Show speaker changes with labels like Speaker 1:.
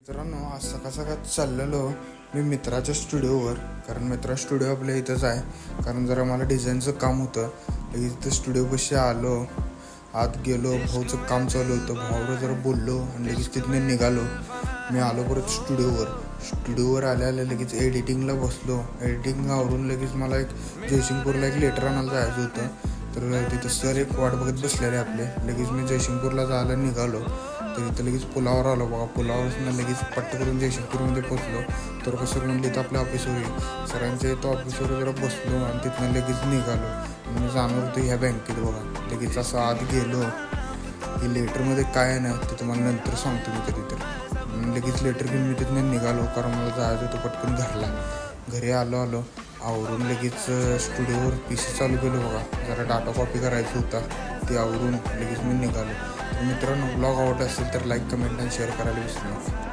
Speaker 1: मित्रांनो, आज सकाळ सकाळ चाललेलो मी मित्राच्या स्टुडिओवर. कारण मित्रा स्टुडिओ आपल्या इथंच आहे. कारण जरा मला डिझाईनचं काम होतं. लगेच इथं स्टुडिओपाशी आलो, आत गेलो. भाऊचं काम चालू होतं, भाऊला जरा बोललो आणि लगेच तिथनं निघालो. मी आलो परत स्टुडिओवर आल्या लगेच एडिटिंगला बसलो. एडिटिंग आवरून लगेच मला एक जयसिंगपूरला एक लेटर आणायला जायचं होतं. तर तिथं सर एक वाट बघत बसलेले आपले. लगेच मी जयसिंगपूरला जायला निघालो. तर इथं लगेच पुलावर आलो बघा. पुलावरनं लगेच पट्ट करून जयसिंगपूरमध्ये पोचलो. तर कसं म्हणलं इथं आपल्या ऑफिसवर येईल. सरांच्या इथं ऑफिसवर जरा बसलो आणि तिथनं लगेच निघालो. मी जाणार होतो ह्या बँकेत बघा. लगेच असं आत गेलो की लेटरमध्ये काय आहे ना ते तुम्हाला नंतर सांगतो मी कधी तर. लगेच लेटर घेऊन मी तिथनं निघालो. कारण मला जायचं होतं पटकन घरी आलो आवरून लगेच स्टुडिओवर PC चालू केलो बघा. जरा डाटा कॉपी करायचा होता, ते आवरून लगेच मी निघालो. तर मित्रांनो, ब्लॉग आवडला असेल तर लाईक, कमेंट आणि शेअर करायला विसरू नका.